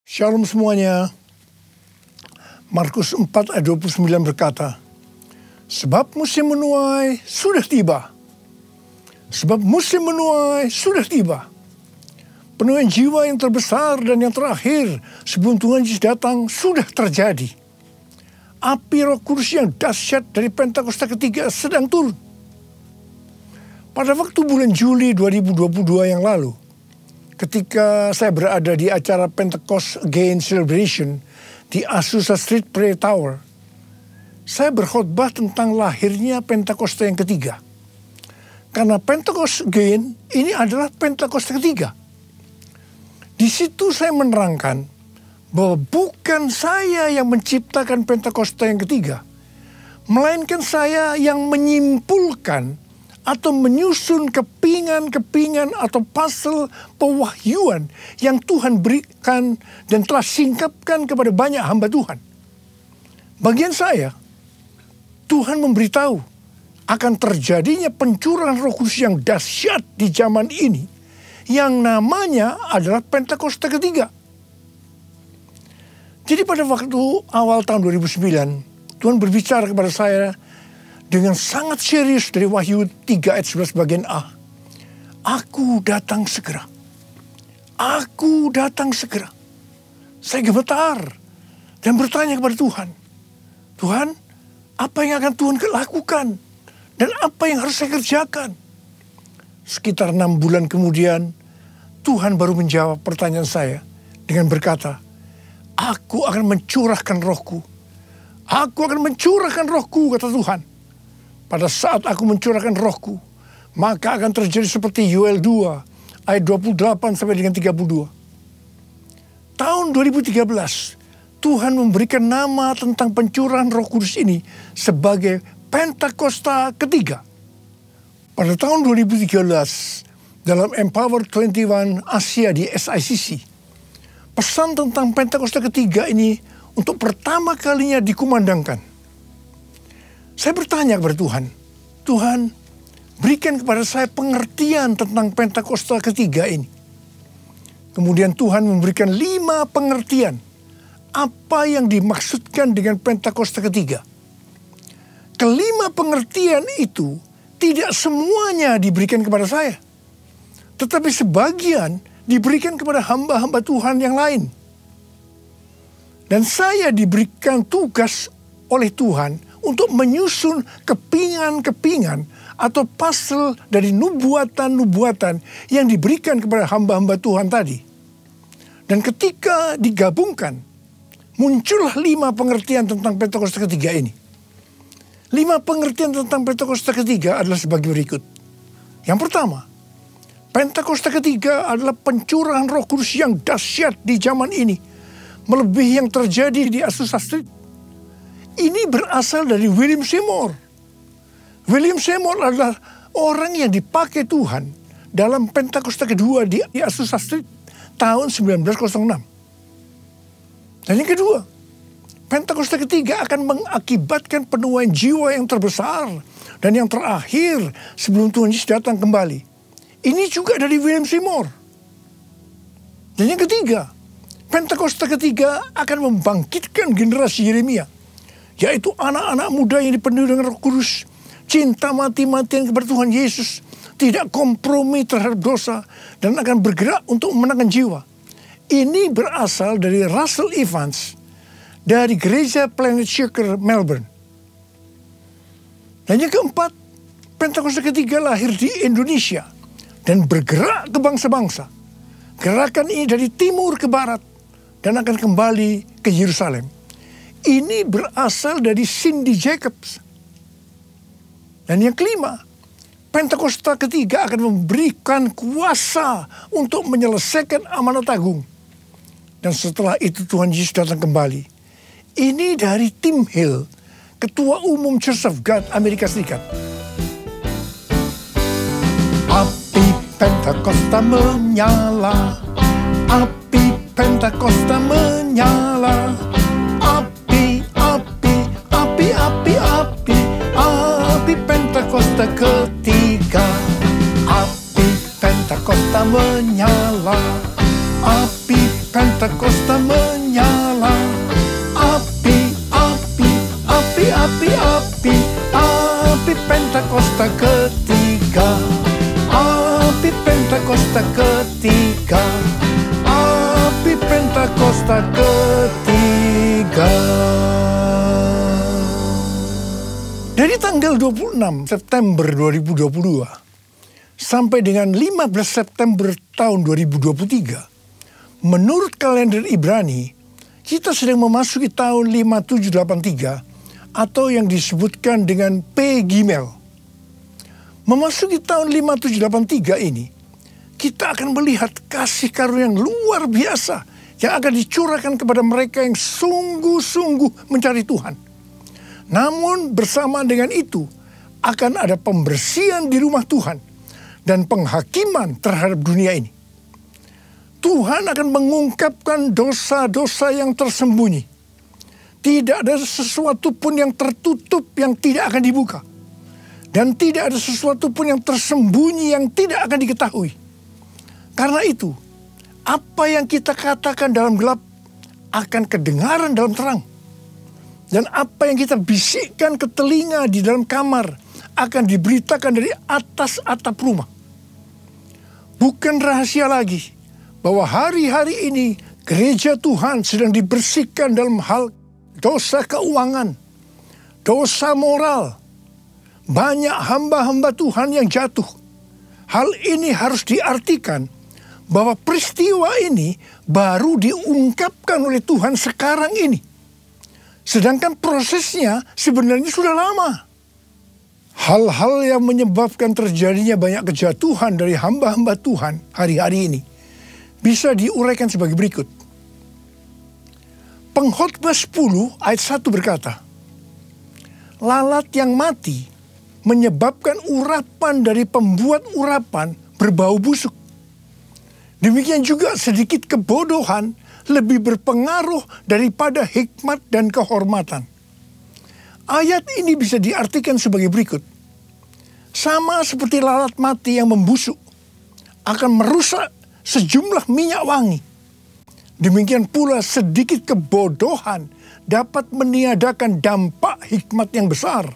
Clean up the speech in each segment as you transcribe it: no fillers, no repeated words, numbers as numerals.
Shalom semuanya. Markus 4 ayat 29 berkata, sebab musim menuai sudah tiba. Sebab musim menuai sudah tiba. Penuaian jiwa yang terbesar dan yang terakhir sebelum Tuhan Yesus datang sudah terjadi. Api Roh Kudus yang dahsyat dari Pentakosta ketiga sedang turun. Pada waktu bulan Juli 2022 yang lalu, ketika saya berada di acara Pentecost Again Celebration di Azusa Street Prayer Tower, saya berkhotbah tentang lahirnya Pentakosta yang ketiga. Karena Pentecost Again ini adalah Pentakosta ketiga. Di situ saya menerangkan bahwa bukan saya yang menciptakan Pentakosta yang ketiga, melainkan saya yang menyimpulkan atau menyusun kepingan-kepingan atau puzzle pewahyuan yang Tuhan berikan dan telah singkapkan kepada banyak hamba Tuhan. Bagian saya, Tuhan memberitahu akan terjadinya pencurahan Roh Kudus yang dahsyat di zaman ini, yang namanya adalah Pentakosta ketiga. Jadi pada waktu awal tahun 2009, Tuhan berbicara kepada saya dengan sangat serius dari Wahyu 3 ayat 11 bagian A. Aku datang segera. Aku datang segera. Saya gemetar dan bertanya kepada Tuhan. Tuhan, apa yang akan Tuhan lakukan? Dan apa yang harus saya kerjakan? Sekitar 6 bulan kemudian, Tuhan baru menjawab pertanyaan saya dengan berkata, aku akan mencurahkan rohku. Aku akan mencurahkan rohku, kata Tuhan. Pada saat aku mencurahkan rohku, maka akan terjadi seperti Yoel 2 ayat 28 sampai dengan 32. Tahun 2013, Tuhan memberikan nama tentang pencurahan Roh Kudus ini sebagai Pentakosta ketiga. Pada tahun 2013, dalam Empower 21 Asia di SICC, pesan tentang Pentakosta ketiga ini untuk pertama kalinya dikumandangkan. Saya bertanya kepada Tuhan, Tuhan, berikan kepada saya pengertian tentang Pentakosta ketiga ini. Kemudian Tuhan memberikan 5 pengertian apa yang dimaksudkan dengan Pentakosta ketiga. Kelima pengertian itu tidak semuanya diberikan kepada saya, tetapi sebagian diberikan kepada hamba-hamba Tuhan yang lain. Dan saya diberikan tugas oleh Tuhan untuk menyusun kepingan-kepingan atau puzzle dari nubuatan-nubuatan yang diberikan kepada hamba-hamba Tuhan tadi. Dan ketika digabungkan, muncullah 5 pengertian tentang Pentakosta ketiga ini. 5 pengertian tentang Pentakosta ketiga adalah sebagai berikut. Yang pertama, Pentakosta ketiga adalah pencurahan Roh Kudus yang dahsyat di zaman ini, melebihi yang terjadi di Azusa Street. Ini berasal dari William Seymour. William Seymour adalah orang yang dipakai Tuhan dalam Pentakosta kedua di Azusa Street tahun 1906. Dan yang kedua, Pentakosta ketiga akan mengakibatkan penuaian jiwa yang terbesar dan yang terakhir sebelum Tuhan Yesus datang kembali. Ini juga dari William Seymour. Dan yang ketiga, Pentakosta ketiga akan membangkitkan generasi Yeremia, yaitu anak-anak muda yang dipenuhi dengan Roh Kudus, cinta mati-matian kepada Tuhan Yesus, tidak kompromi terhadap dosa, dan akan bergerak untuk memenangkan jiwa. Ini berasal dari Russell Evans dari Gereja Planet Shaker, Melbourne. Dan yang keempat, Pentakosta ketiga lahir di Indonesia dan bergerak ke bangsa-bangsa. Gerakan ini dari timur ke barat dan akan kembali ke Yerusalem. Ini berasal dari Cindy Jacobs. Dan yang kelima, Pentakosta ketiga akan memberikan kuasa untuk menyelesaikan amanat agung. Dan setelah itu Tuhan Yesus datang kembali. Ini dari Tim Hill, Ketua Umum Church of God Amerika Serikat. Api Pentakosta menyala, api Pentakosta menyala. Api Pentakosta ketiga, api Pentakosta menyala, api Pentakosta menyala. Api, api, api, api, api, api Pentakosta ketiga. Api Pentakosta ketiga. Api Pentakosta ketiga. Dari tanggal 26 September 2022 sampai dengan 15 September tahun 2023, menurut kalender Ibrani, kita sedang memasuki tahun 5783 atau yang disebutkan dengan P Gimel. Memasuki tahun 5783 ini, kita akan melihat kasih karunia yang luar biasa yang akan dicurahkan kepada mereka yang sungguh-sungguh mencari Tuhan. Namun bersamaan dengan itu akan ada pembersihan di rumah Tuhan dan penghakiman terhadap dunia ini. Tuhan akan mengungkapkan dosa-dosa yang tersembunyi. Tidak ada sesuatu pun yang tertutup yang tidak akan dibuka. Dan tidak ada sesuatu pun yang tersembunyi yang tidak akan diketahui. Karena itu, apa yang kita katakan dalam gelap akan kedengaran dalam terang. Dan apa yang kita bisikkan ke telinga di dalam kamar akan diberitakan dari atas atap rumah. Bukan rahasia lagi bahwa hari-hari ini gereja Tuhan sedang dibersihkan dalam hal dosa keuangan, dosa moral. Banyak hamba-hamba Tuhan yang jatuh. Hal ini harus diartikan bahwa peristiwa ini baru diungkapkan oleh Tuhan sekarang ini. Sedangkan prosesnya sebenarnya sudah lama. Hal-hal yang menyebabkan terjadinya banyak kejatuhan dari hamba-hamba Tuhan hari-hari ini bisa diuraikan sebagai berikut. Pengkhotbah 10 ayat 1 berkata, lalat yang mati menyebabkan urapan dari pembuat urapan berbau busuk. Demikian juga sedikit kebodohan lebih berpengaruh daripada hikmat dan kehormatan. Ayat ini bisa diartikan sebagai berikut. Sama seperti lalat mati yang membusuk akan merusak sejumlah minyak wangi. Demikian pula sedikit kebodohan dapat meniadakan dampak hikmat yang besar.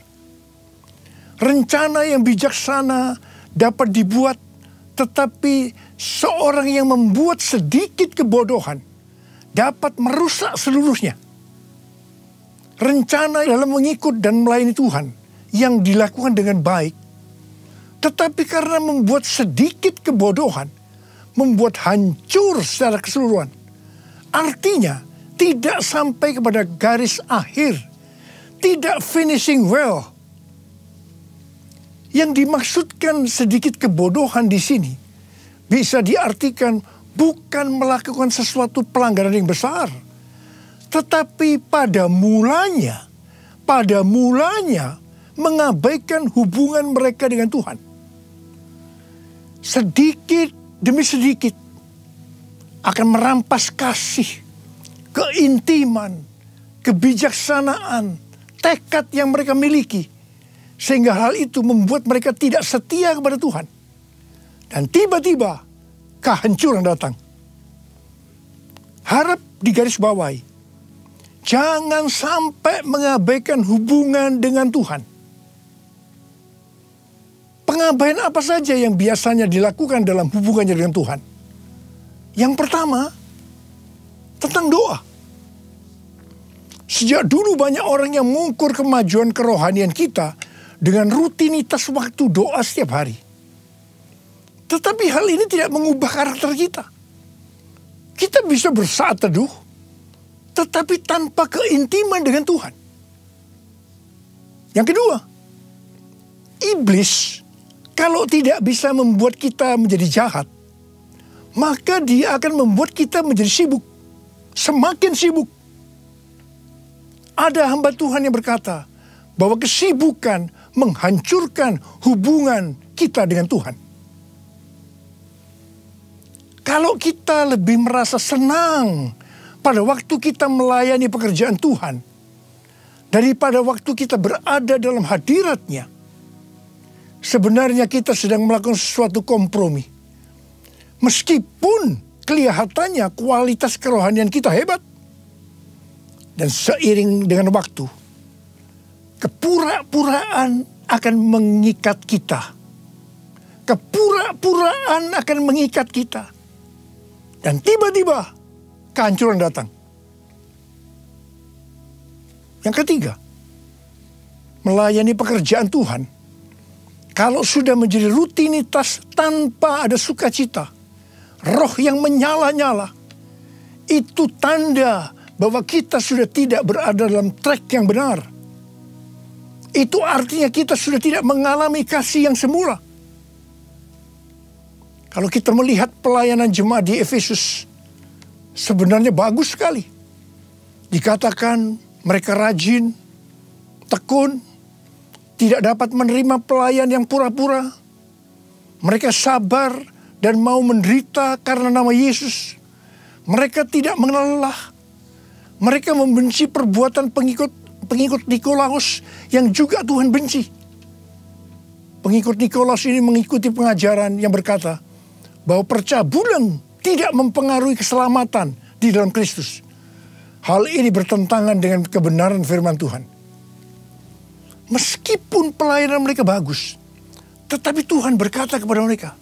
Rencana yang bijaksana dapat dibuat, tetapi seorang yang membuat sedikit kebodohan dapat merusak seluruhnya. Rencana dalam mengikut dan melayani Tuhan yang dilakukan dengan baik, tetapi karena membuat sedikit kebodohan, membuat hancur secara keseluruhan. Artinya, tidak sampai kepada garis akhir, tidak finishing well. Yang dimaksudkan sedikit kebodohan di sini bisa diartikan bukan melakukan sesuatu pelanggaran yang besar, tetapi pada mulanya mengabaikan hubungan mereka dengan Tuhan. Sedikit demi sedikit akan merampas kasih, keintiman, kebijaksanaan, tekad yang mereka miliki, sehingga hal itu membuat mereka tidak setia kepada Tuhan. Dan tiba-tiba kehancuran datang. Harap digarisbawahi, jangan sampai mengabaikan hubungan dengan Tuhan. Pengabaian apa saja yang biasanya dilakukan dalam hubungannya dengan Tuhan? Yang pertama, tentang doa. Sejak dulu banyak orang yang mengukur kemajuan kerohanian kita dengan rutinitas waktu doa setiap hari. Tetapi hal ini tidak mengubah karakter kita. Kita bisa bersaat teduh, tetapi tanpa keintiman dengan Tuhan. Yang kedua, iblis kalau tidak bisa membuat kita menjadi jahat, maka dia akan membuat kita menjadi sibuk. Semakin sibuk. Ada hamba Tuhan yang berkata bahwa kesibukan menghancurkan hubungan kita dengan Tuhan. Kalau kita lebih merasa senang pada waktu kita melayani pekerjaan Tuhan daripada waktu kita berada dalam hadirat-Nya, sebenarnya kita sedang melakukan sesuatu kompromi. Meskipun kelihatannya kualitas kerohanian kita hebat. Dan seiring dengan waktu, kepura-puraan akan mengikat kita. Kepura-puraan akan mengikat kita. Dan tiba-tiba kehancuran datang. Yang ketiga, melayani pekerjaan Tuhan. Kalau sudah menjadi rutinitas tanpa ada sukacita, roh yang menyala-nyala, itu tanda bahwa kita sudah tidak berada dalam track yang benar. Itu artinya kita sudah tidak mengalami kasih yang semula. Kalau kita melihat pelayanan jemaat di Efesus, sebenarnya bagus sekali. Dikatakan mereka rajin, tekun, tidak dapat menerima pelayan yang pura-pura. Mereka sabar dan mau menderita karena nama Yesus. Mereka tidak mengenal lelah. Mereka membenci perbuatan pengikut Nikolaus yang juga Tuhan benci. Pengikut Nikolaus ini mengikuti pengajaran yang berkata bahwa percabulan tidak mempengaruhi keselamatan di dalam Kristus. Hal ini bertentangan dengan kebenaran firman Tuhan. Meskipun pelayanan mereka bagus, tetapi Tuhan berkata kepada mereka,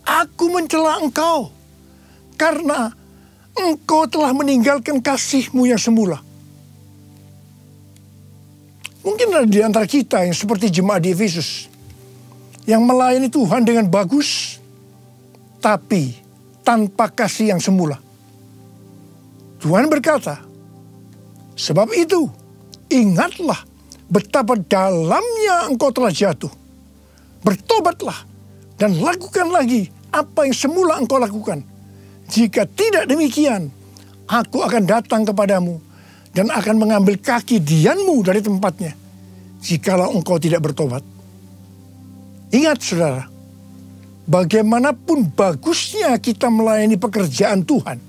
"Aku mencela engkau karena engkau telah meninggalkan kasihmu yang semula." Mungkin ada di antara kita yang seperti jemaat di Efesus, yang melayani Tuhan dengan bagus, tapi tanpa kasih yang semula. Tuhan berkata, "Sebab itu, ingatlah betapa dalamnya engkau telah jatuh. Bertobatlah dan lakukan lagi apa yang semula engkau lakukan. Jika tidak demikian, aku akan datang kepadamu dan akan mengambil kaki dianmu dari tempatnya, jikalau engkau tidak bertobat." Ingat saudara, bagaimanapun bagusnya kita melayani pekerjaan Tuhan,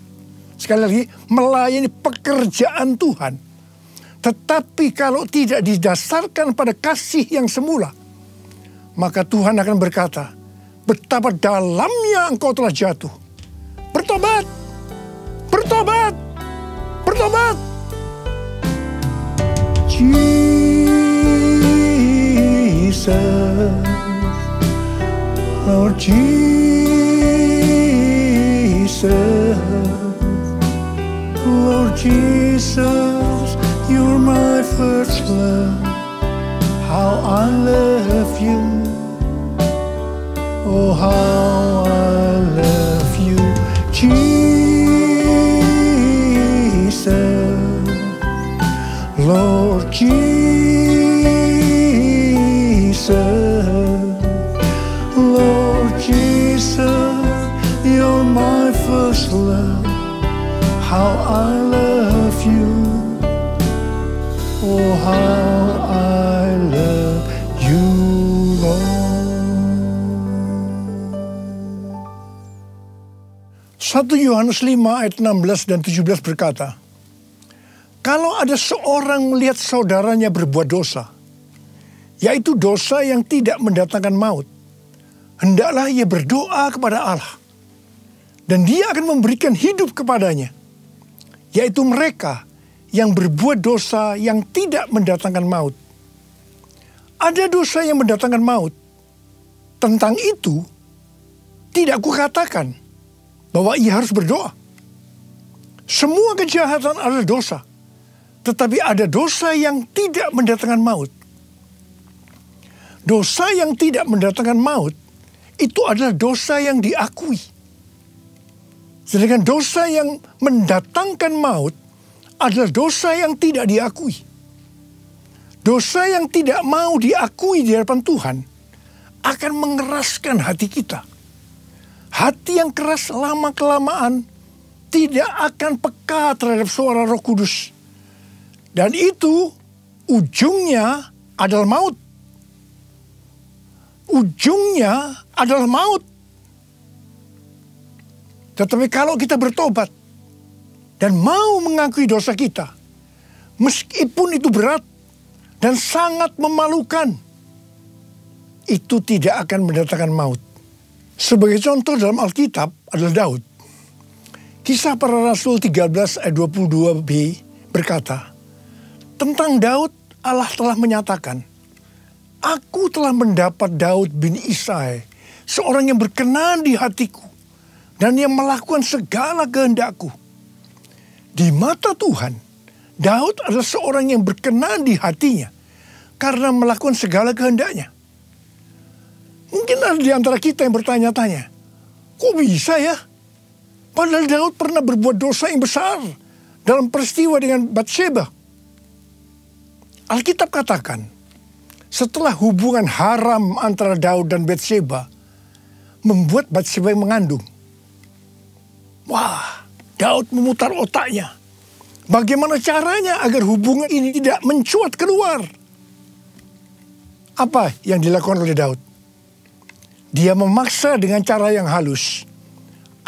sekali lagi, melayani pekerjaan Tuhan, tetapi kalau tidak didasarkan pada kasih yang semula, maka Tuhan akan berkata, "Betapa dalamnya engkau telah jatuh. Bertobat, bertobat, bertobat." Jesus, Lord Jesus, Lord Jesus, you're my first love. How I love you, oh how I love you, Jesus, Lord Jesus, Lord Jesus, you're my first love. How I love you, oh how I love you, Lord. 1 Yohanes 5 ayat 16 dan 17 berkata, "Kalau ada seorang melihat saudaranya berbuat dosa, yaitu dosa yang tidak mendatangkan maut, hendaklah ia berdoa kepada Allah, dan Dia akan memberikan hidup kepadanya, yaitu mereka yang berbuat dosa yang tidak mendatangkan maut." Ada dosa yang mendatangkan maut. Tentang itu, tidak kukatakan bahwa ia harus berdoa. Semua kejahatan adalah dosa, tetapi ada dosa yang tidak mendatangkan maut. Dosa yang tidak mendatangkan maut itu adalah dosa yang diakui. Sedangkan dosa yang mendatangkan maut adalah dosa yang tidak diakui. Dosa yang tidak mau diakui di hadapan Tuhan akan mengeraskan hati kita. Hati yang keras lama-kelamaan tidak akan peka terhadap suara Roh Kudus. Dan itu ujungnya adalah maut. Ujungnya adalah maut. Tetapi kalau kita bertobat dan mau mengakui dosa kita, meskipun itu berat dan sangat memalukan, itu tidak akan mendatangkan maut. Sebagai contoh dalam Alkitab adalah Daud. Kisah Para Rasul 13 ayat 22b berkata, tentang Daud Allah telah menyatakan, Aku telah mendapat Daud bin Isai, seorang yang berkenan di hatiku, dan yang melakukan segala kehendakku. Di mata Tuhan, Daud adalah seorang yang berkenan di hatinya, karena melakukan segala kehendaknya. Mungkin ada di antara kita yang bertanya-tanya, kok bisa ya? Padahal Daud pernah berbuat dosa yang besar dalam peristiwa dengan Batsheba. Alkitab katakan, setelah hubungan haram antara Daud dan Batsheba membuat Batsheba mengandung. Wah, Daud memutar otaknya. Bagaimana caranya agar hubungan ini tidak mencuat keluar? Apa yang dilakukan oleh Daud? Dia memaksa dengan cara yang halus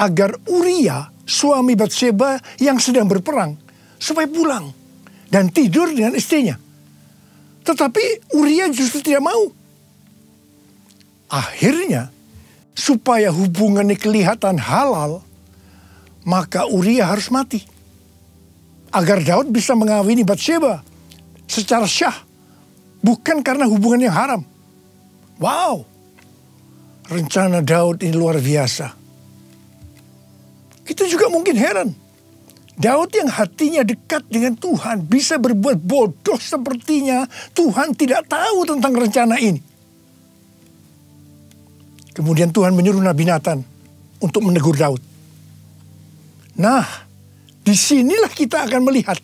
agar Uria, suami Batsheba yang sedang berperang, supaya pulang dan tidur dengan istrinya. Tetapi Uria justru tidak mau. Akhirnya, supaya hubungannya kelihatan halal, maka Uria harus mati. Agar Daud bisa mengawini Batsheba secara syah, bukan karena hubungan yang haram. Wow, rencana Daud ini luar biasa. Kita juga mungkin heran. Daud yang hatinya dekat dengan Tuhan bisa berbuat bodoh sepertinya Tuhan tidak tahu tentang rencana ini. Kemudian Tuhan menyuruh Nabi Nathan untuk menegur Daud. Nah, disinilah kita akan melihat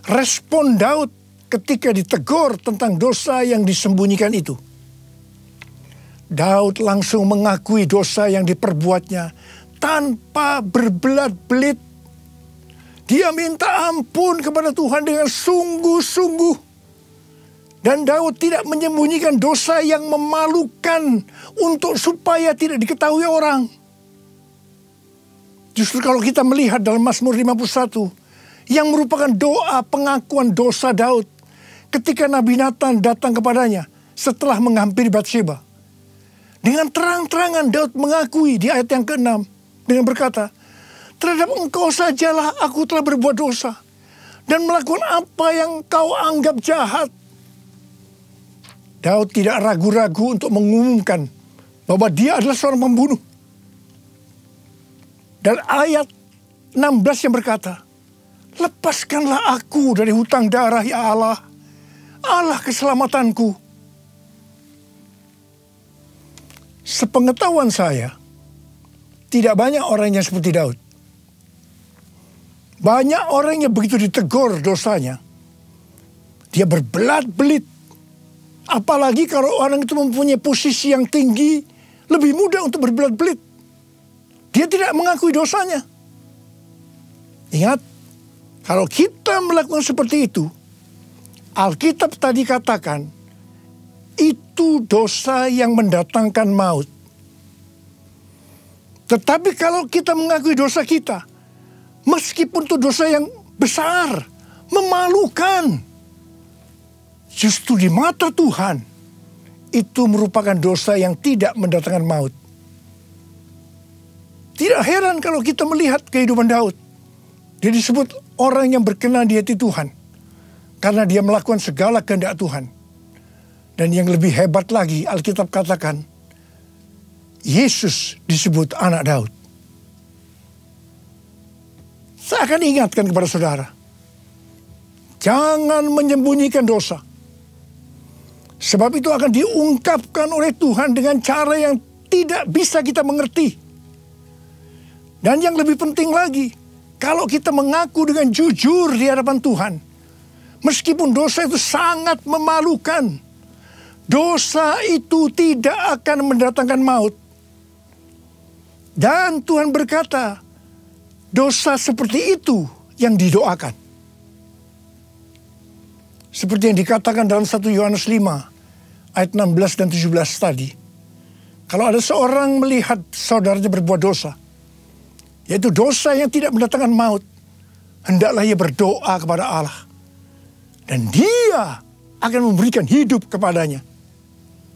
respon Daud ketika ditegur tentang dosa yang disembunyikan itu. Daud langsung mengakui dosa yang diperbuatnya tanpa berbelat-belit. Dia minta ampun kepada Tuhan dengan sungguh-sungguh. Dan Daud tidak menyembunyikan dosa yang memalukan untuk supaya tidak diketahui orang. Justru kalau kita melihat dalam Mazmur 51, yang merupakan doa pengakuan dosa Daud ketika Nabi Nathan datang kepadanya setelah menghampiri Batsheba. Dengan terang-terangan Daud mengakui di ayat yang ke-6 dengan berkata, terhadap engkau sajalah aku telah berbuat dosa dan melakukan apa yang kau anggap jahat. Daud tidak ragu-ragu untuk mengumumkan bahwa dia adalah seorang pembunuh. Dan ayat 16 yang berkata, lepaskanlah aku dari hutang darah ya Allah, Allah keselamatanku. Sepengetahuan saya, tidak banyak orang yang seperti Daud. Banyak orang yang begitu ditegur dosanya, dia berbelat-belit. Apalagi kalau orang itu mempunyai posisi yang tinggi, lebih mudah untuk berbelat-belit. Dia tidak mengakui dosanya. Ingat, kalau kita melakukan seperti itu, Alkitab tadi katakan, itu dosa yang mendatangkan maut. Tetapi kalau kita mengakui dosa kita, meskipun itu dosa yang besar, memalukan, justru di mata Tuhan, itu merupakan dosa yang tidak mendatangkan maut. Tidak heran kalau kita melihat kehidupan Daud. Dia disebut orang yang berkenan di hati Tuhan, karena dia melakukan segala kehendak Tuhan. Dan yang lebih hebat lagi, Alkitab katakan, Yesus disebut anak Daud. Saya akan ingatkan kepada saudara, jangan menyembunyikan dosa. Sebab itu akan diungkapkan oleh Tuhan dengan cara yang tidak bisa kita mengerti. Dan yang lebih penting lagi, kalau kita mengaku dengan jujur di hadapan Tuhan, meskipun dosa itu sangat memalukan, dosa itu tidak akan mendatangkan maut. Dan Tuhan berkata, dosa seperti itu yang didoakan. Seperti yang dikatakan dalam 1 Yohanes 5, ayat 16 dan 17 tadi. Kalau ada seorang melihat saudaranya berbuat dosa, yaitu dosa yang tidak mendatangkan maut, hendaklah ia berdoa kepada Allah. Dan dia akan memberikan hidup kepadanya.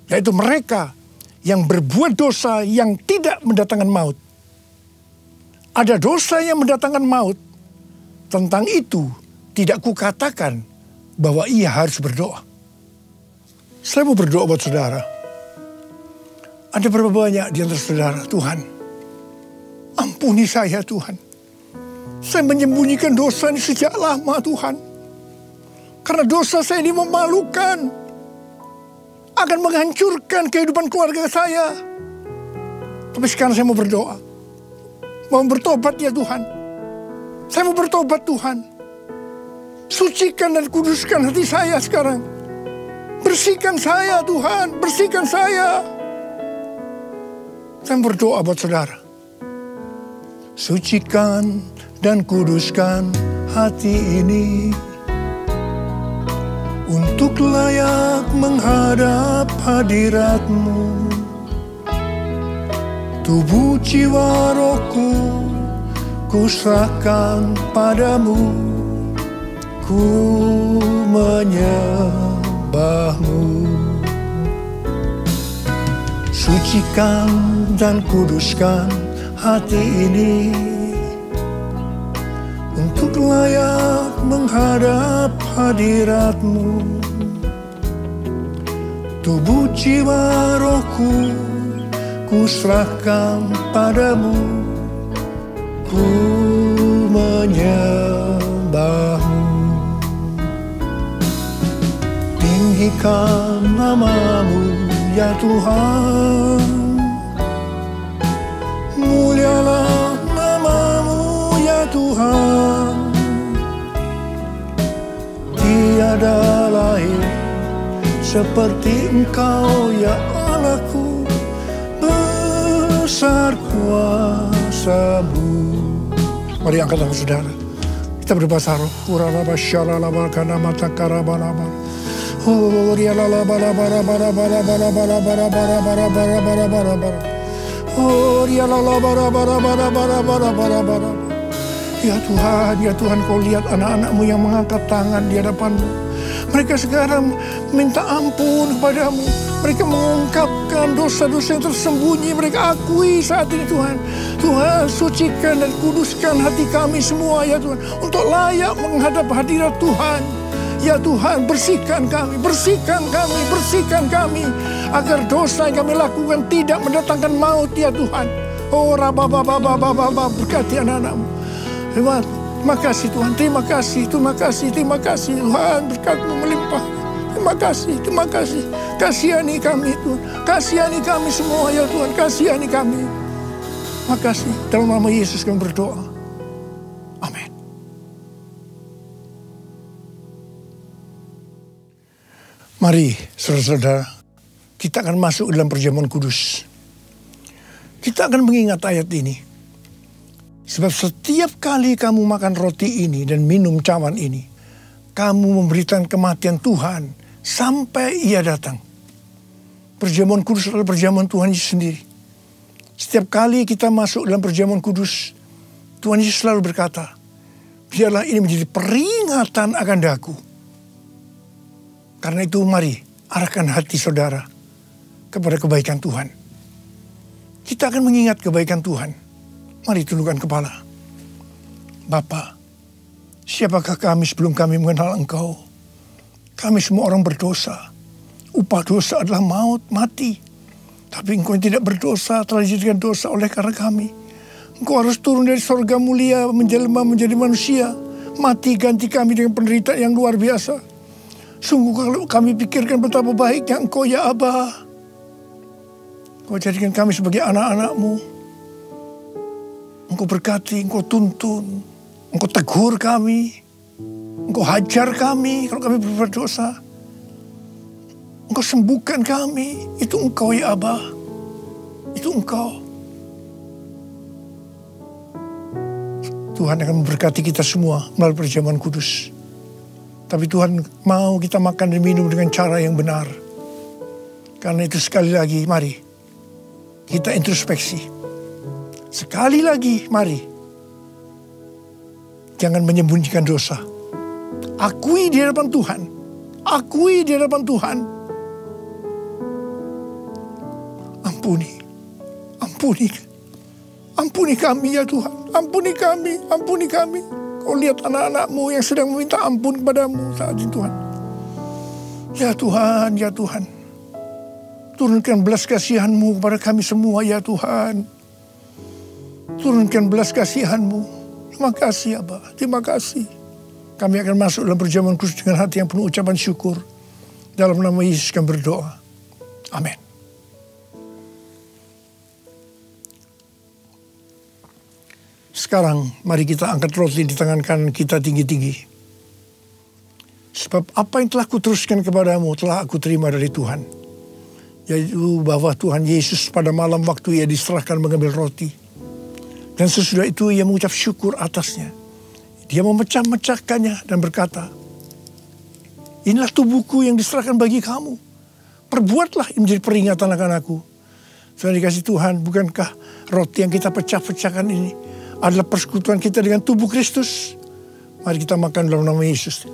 Yaitu mereka yang berbuat dosa yang tidak mendatangkan maut. ada dosa yang mendatangkan maut, tentang itu tidak kukatakan bahwa ia harus berdoa. Saya mau berdoa buat saudara. Ada berapa banyak di antara saudara, Tuhan, ampuni saya Tuhan. Saya menyembunyikan dosa ini sejak lama Tuhan. Karena dosa saya ini memalukan. Akan menghancurkan kehidupan keluarga saya. Tapi sekarang saya mau berdoa. Mau bertobat ya Tuhan. Saya mau bertobat Tuhan. Sucikan dan kuduskan hati saya sekarang. Bersihkan saya Tuhan. Bersihkan saya. Saya berdoa buat saudara. Sucikan dan kuduskan hati ini. Untuk layak menghadap hadirat-Mu. Tubuh jiwa rohku ku serahkan padamu. Ku menyembah-Mu. Sucikan dan kuduskan hati ini. Untuk layak menghadap hadirat-Mu. Tubuh jiwa rohku ku serahkan padamu. Ku menyembah-Mu. Tinggikan nama-Mu ya Tuhan. Mulialah nama-Mu ya Tuhan. Tiada lain seperti Engkau ya Allahku. Besar kuasa-Mu. Mari angkat tangan saudara. Kita berbahasa roh. Uralaba syalalaba kana matakarabalaba. Oh rialalabarabarabarabarabarabarabarabarabarabarabara. Oh rialalabarabarabarabarabarabarabara. Ya Tuhan, Kau lihat anak-anak-Mu yang mengangkat tangan di hadapan-Mu. Mereka sekarang minta ampun kepadamu. Mereka mengungkapkan dosa-dosa yang tersembunyi. Mereka akui saat ini Tuhan. Tuhan, sucikan dan kuduskan hati kami semua ya Tuhan. Untuk layak menghadap hadirat Tuhan. Ya Tuhan, bersihkan kami, bersihkan kami, bersihkan kami. Agar dosa yang kami lakukan tidak mendatangkan maut ya Tuhan. Oh rabababababababab, berkati anak-anak-Mu. Terima kasih Tuhan, terima kasih Tuhan, berkat-Mu melimpah. Terima kasih. Kasihani kami Tuhan, kasihani kami semua ya Tuhan, kasihani kami. Terima kasih, dalam nama Yesus kami berdoa. Amin. Mari saudara-saudara, kita akan masuk dalam perjamuan kudus. Kita akan mengingat ayat ini. Sebab setiap kali kamu makan roti ini dan minum cawan ini, kamu memberikan kematian Tuhan sampai Ia datang. Perjamuan kudus adalah perjamuan Tuhan Yesus sendiri. Setiap kali kita masuk dalam perjamuan kudus, Tuhan Yesus selalu berkata, biarlah ini menjadi peringatan akan daku. Karena itu mari arahkan hati saudara kepada kebaikan Tuhan. Kita akan mengingat kebaikan Tuhan. Mari tundukkan kepala. Bapa, siapakah kami sebelum kami mengenal Engkau? Kami semua orang berdosa. Upah dosa adalah maut, mati. Tapi Engkau yang tidak berdosa telah dijadikan dosa oleh karena kami. Engkau harus turun dari sorga mulia, menjelma menjadi manusia. Mati ganti kami dengan penderitaan yang luar biasa. Sungguh kalau kami pikirkan betapa baiknya Engkau ya Aba. Engkau jadikan kami sebagai anak-anak-Mu. Engkau berkati, Engkau tuntun, Engkau tegur kami, Engkau hajar kami kalau kami berbuat dosa. Engkau sembuhkan kami, itu Engkau ya Aba, itu Engkau. Tuhan akan memberkati kita semua melalui perjamuan kudus. Tapi Tuhan mau kita makan dan minum dengan cara yang benar. Karena itu sekali lagi, mari kita introspeksi. Sekali lagi, mari. Jangan menyembunyikan dosa. Akui di hadapan Tuhan. Akui di hadapan Tuhan. Ampuni. Ampuni kami ya Tuhan. ampuni kami, ampuni kami. Kau lihat anak-anakmu yang sedang meminta ampun kepadamu saat ini Tuhan. Ya Tuhan, ya Tuhan. Turunkan belas kasihan-Mu kepada kami semua ya Tuhan. Turunkan belas kasihan-Mu. Terima kasih Aba, terima kasih. Kami akan masuk dalam perjamuan kudus dengan hati yang penuh ucapan syukur. Dalam nama Yesus kami berdoa. Amin. Sekarang mari kita angkat roti di tangan kanan kita tinggi-tinggi. Sebab apa yang telah kuteruskan kepadamu telah aku terima dari Tuhan. Yaitu bahwa Tuhan Yesus pada malam waktu ia diserahkan mengambil roti. Dan sesudah itu ia mengucap syukur atasnya. Dia memecah-mecahkannya dan berkata, inilah tubuhku yang diserahkan bagi kamu. Perbuatlah ini menjadi peringatan akan aku. Saudara dikasih Tuhan, bukankah roti yang kita pecah-pecahkan ini adalah persekutuan kita dengan tubuh Kristus? Mari kita makan dalam nama Yesus.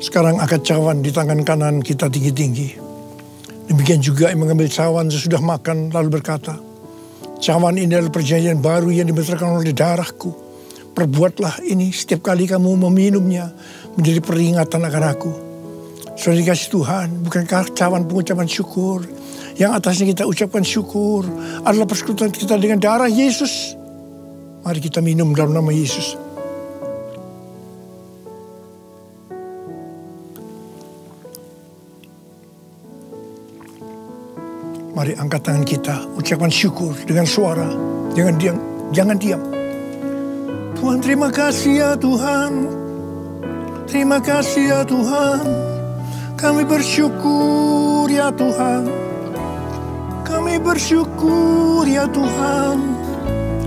Sekarang angkat cawan di tangan kanan kita tinggi-tinggi. Demikian juga yang mengambil cawan sesudah makan lalu berkata, cawan ini adalah perjanjian baru yang dibenarkan oleh darahku. Perbuatlah ini setiap kali kamu meminumnya menjadi peringatan akan aku. Saudara dikasih Tuhan, bukankah cawan pengucapan syukur yang atasnya kita ucapkan syukur adalah persekutuan kita dengan darah Yesus? Mari kita minum dalam nama Yesus. Mari angkat tangan kita, ucapkan syukur dengan suara. Jangan diam, jangan diam. Tuhan terima kasih ya Tuhan. Terima kasih ya Tuhan. Kami bersyukur ya Tuhan. Kami bersyukur ya Tuhan.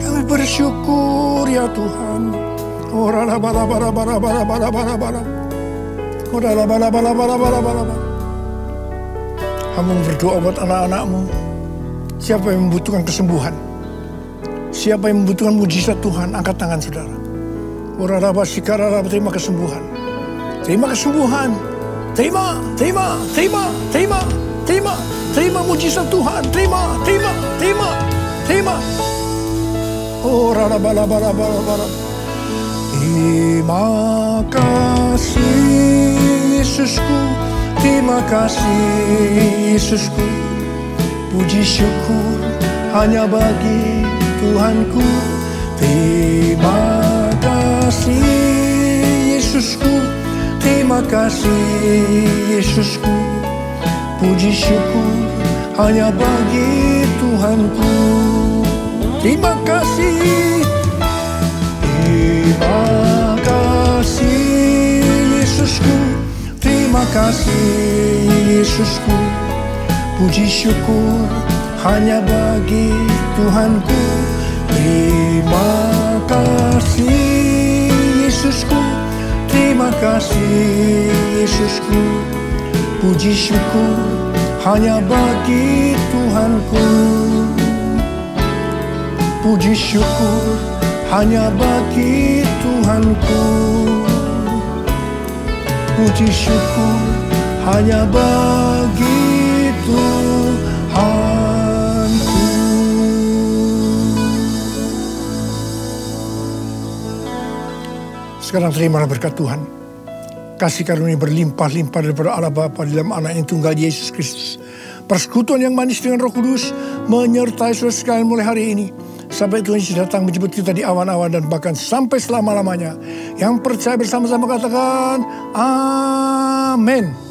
Kami bersyukur ya Tuhan. Ora la bara bara bara bara bara bara bara. Ora la bara bara bara bara bara. Kamu berdoa buat anak-anakmu. Siapa yang membutuhkan kesembuhan? Siapa yang membutuhkan mujizat Tuhan? Angkat tangan saudara. Uraraba sikarara, terima kesembuhan. Terima kesembuhan. Terima, terima, terima, terima, terima, terima mujizat Tuhan. Terima, terima, terima, terima. Oh, raraba, raraba, raraba, raraba. Terima kasih Yesusku. Terima kasih Yesusku, puji syukur hanya bagi Tuhanku. Terima kasih Yesusku, terima kasih Yesusku, puji syukur hanya bagi Tuhanku. Terima kasih, terima kasih Yesusku. Terima kasih Yesusku, puji syukur hanya bagi Tuhanku. Terima kasih Yesusku, terima kasih Yesusku, puji syukur hanya bagi Tuhanku. Puji syukur hanya bagi Tuhanku. Puji syukur hanya bagi Tuhanku. Sekarang terimalah berkat Tuhan. Kasih karunia berlimpah-limpah daripada Allah Bapa dalam Anak yang tunggal Yesus Kristus. Persekutuan yang manis dengan Roh Kudus menyertai saudara sekalian mulai hari ini. Sampai Tuhan Yesus datang menjemput kita di awan-awan dan bahkan sampai selama-lamanya. Yang percaya bersama-sama katakan, Amin.